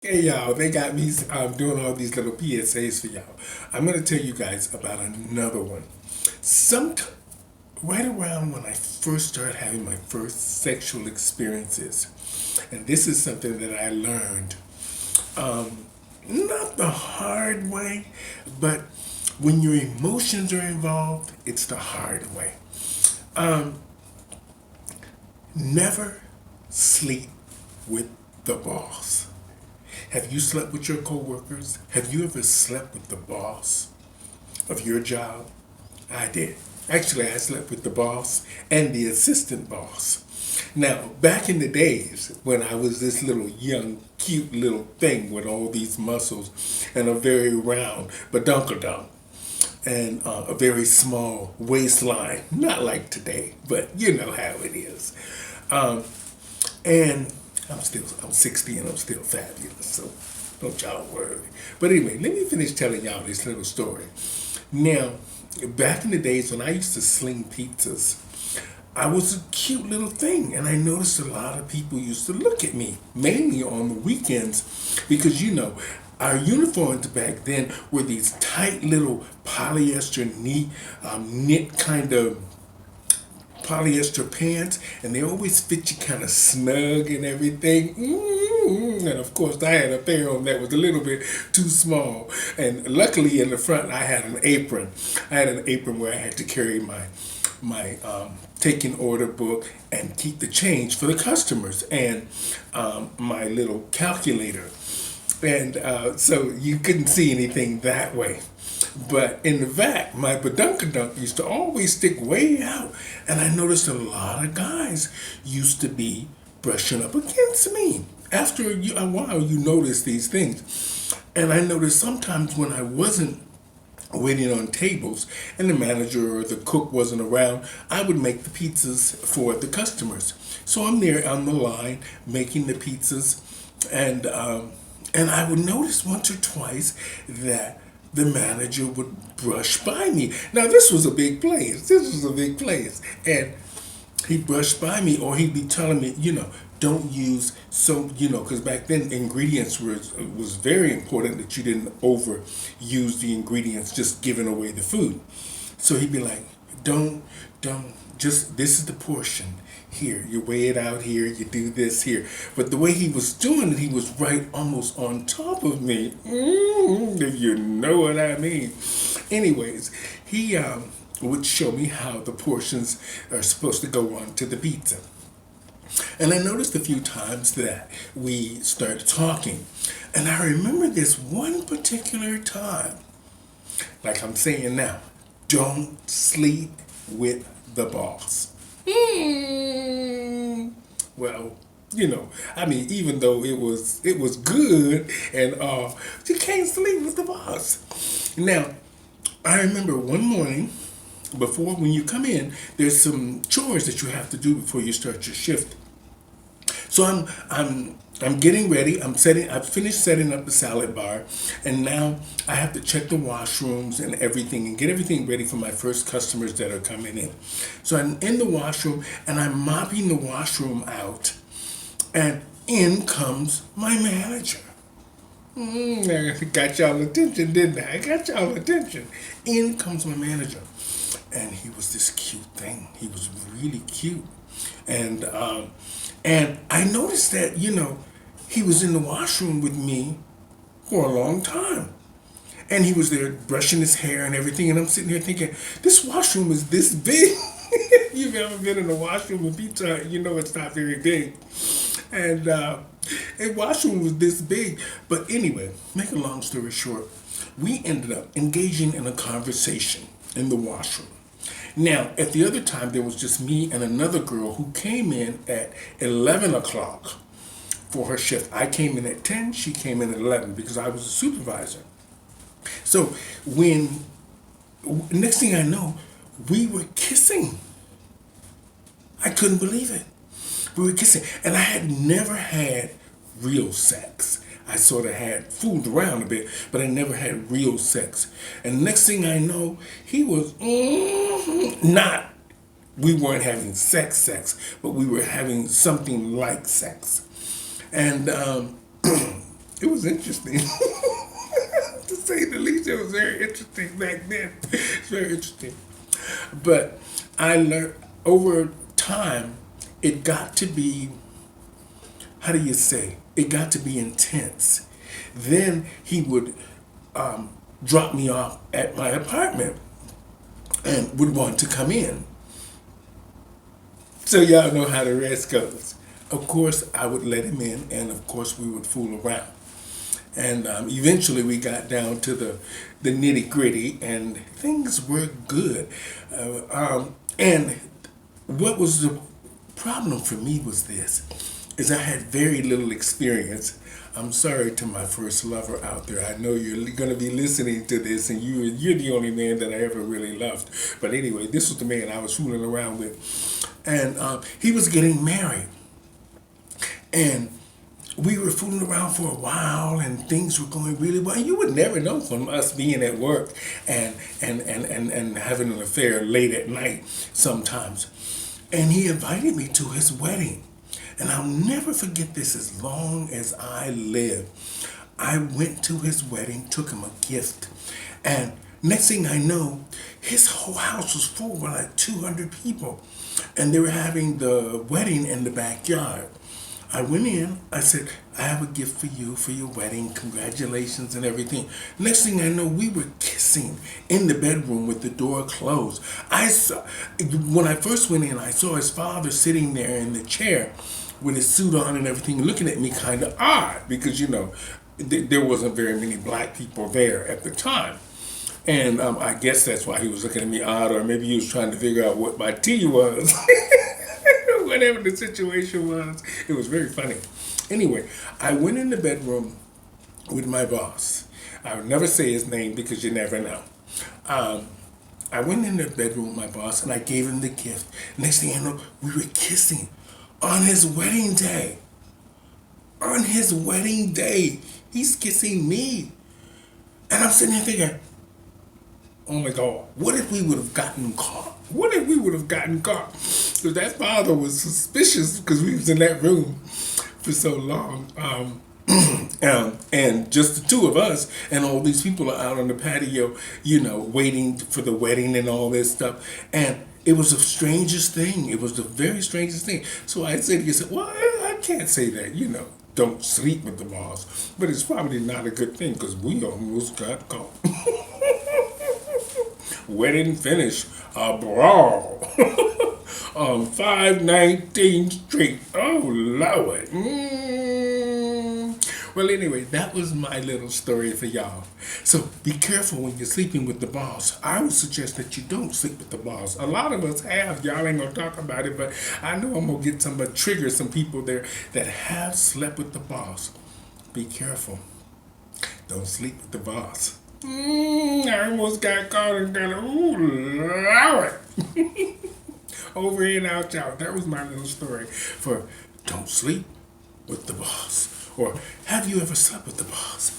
Hey y'all, they got me doing all these little PSAs for y'all. I'm gonna tell you guys about another one. Some right around when I first started having my first sexual experiences, and this is something that I learned, not the hard way, but when your emotions are involved, it's the hard way. Never sleep with the boss. Have you slept with your coworkers? Have you ever slept with the boss of your job? I did. Actually, I slept with the boss and the assistant boss. Now, back in the days when I was this little young, cute little thing with all these muscles and a very round badunkadunk and a very small waistline, not like today, but you know how it is. Um, and I'm 60 and I'm still fabulous, so don't y'all worry. But anyway, let me finish telling y'all this little story. Now, back in the days when I used to sling pizzas, I was a cute little thing, and I noticed a lot of people used to look at me, mainly on the weekends, because our uniforms back then were these tight little polyester knit kind of polyester pants, and they always fit you kind of snug and everything. And of course, I had a pair on that was a little bit too small. And luckily, in the front, I had an apron. I had an apron where I had to carry my taking order book and keep the change for the customers, and my little calculator. And so you couldn't see anything that way. But in the back, my badunkadunk used to always stick way out. And I noticed a lot of guys used to be brushing up against me. After a while, you notice these things. And I noticed sometimes when I wasn't waiting on tables and the manager or the cook wasn't around, I would make the pizzas for the customers. So I'm there on the line making the pizzas, and I would notice once or twice that the manager would brush by me. Now this was a big place. This was a big place, and he'd brush by me, or he'd be telling me, don't use because back then ingredients was very important, that you didn't overuse the ingredients, just giving away the food. So he'd be like, don't just this is the portion here. You weigh it out here. You do this here. But the way he was doing it, he was right almost on top of me. If you know what I mean. Anyways, he would show me how the portions are supposed to go on to the pizza. And I noticed a few times that we started talking. And I remember this one particular time, like I'm saying now, don't sleep with the boss. Well, I mean, even though it was good, and you can't sleep with the boss. Now, I remember one morning before, when you come in, there's some chores that you have to do before you start your shift. So I'm getting ready. I've finished setting up the salad bar, and now I have to check the washrooms and everything and get everything ready for my first customers that are coming in. So I'm in the washroom and I'm mopping the washroom out, and in comes my manager. I got y'all attention, didn't I? I got y'all attention. In comes my manager, and he was this cute thing. He was really cute, and I noticed that he was in the washroom with me for a long time, and he was there brushing his hair and everything. And I'm sitting here thinking, this washroom is this big. You've ever been in a washroom with Pizza Hut, you know it's not very big. And the washroom was this big. But anyway, make a long story short, we ended up engaging in a conversation in the washroom. Now, at the other time, there was just me and another girl who came in at 11 o'clock for her shift. I came in at 10, she came in at 11 because I was a supervisor. So when, next thing I know, we were kissing. I couldn't believe it. We were kissing. And I had never had real sex. I sort of had fooled around a bit, but I never had real sex. And next thing I know, he was not, we weren't having sex, but we were having something like sex. And It was interesting. To say the least, it was very interesting back then. It's very interesting. But I learned over time, it got to be, how do you say, it got to be intense. Then he would drop me off at my apartment and would want to come in. So y'all know how the rest goes. Of course, I would let him in, and of course, we would fool around. And eventually, we got down to the nitty gritty, and things were good. And what was the problem for me was this: is I had very little experience. I'm sorry to my first lover out there. I know you're going to be listening to this, and you're the only man that I ever really loved. But anyway, this was the man I was fooling around with, and he was getting married, and we were fooling around for a while, and things were going really well. You would never know from us being at work and having an affair late at night sometimes. And he invited me to his wedding. And I'll never forget this as long as I live. I went to his wedding, took him a gift. And next thing I know, his whole house was full with like 200 people. And they were having the wedding in the backyard. I went in, I said, I have a gift for you for your wedding, congratulations and everything. Next thing I know, we were kissing in the bedroom with the door closed. When I first went in, I saw his father sitting there in the chair with his suit on and everything, looking at me kind of odd because, there wasn't very many black people there at the time. And I guess that's why he was looking at me odd, or maybe he was trying to figure out what my tea was. Whatever the situation was, it was very funny. Anyway, I went in the bedroom with my boss. I would never say his name because you never know. I went in the bedroom with my boss and I gave him the gift. Next thing I know, we were kissing on his wedding day. On his wedding day, he's kissing me. And I'm sitting there thinking, oh my God, what if we would have gotten caught? What if we would have gotten caught? Because that father was suspicious because we was in that room for so long. And just the two of us, and all these people are out on the patio, waiting for the wedding and all this stuff. And it was the strangest thing. It was the very strangest thing. So I said to you, well, I can't say that, don't sleep with the boss. But it's probably not a good thing because we almost got caught. Wedding finish, a brawl on 519th Street. Oh, Lord. Well, anyway, that was my little story for y'all. So be careful when you're sleeping with the boss. I would suggest that you don't sleep with the boss. A lot of us have. Y'all ain't going to talk about it, but I know I'm going to get trigger some people there that have slept with the boss. Be careful. Don't sleep with the boss. I almost got caught and got Lord. Over and out, y'all. That was my little story for don't sleep with the boss. Or have you ever slept with the boss?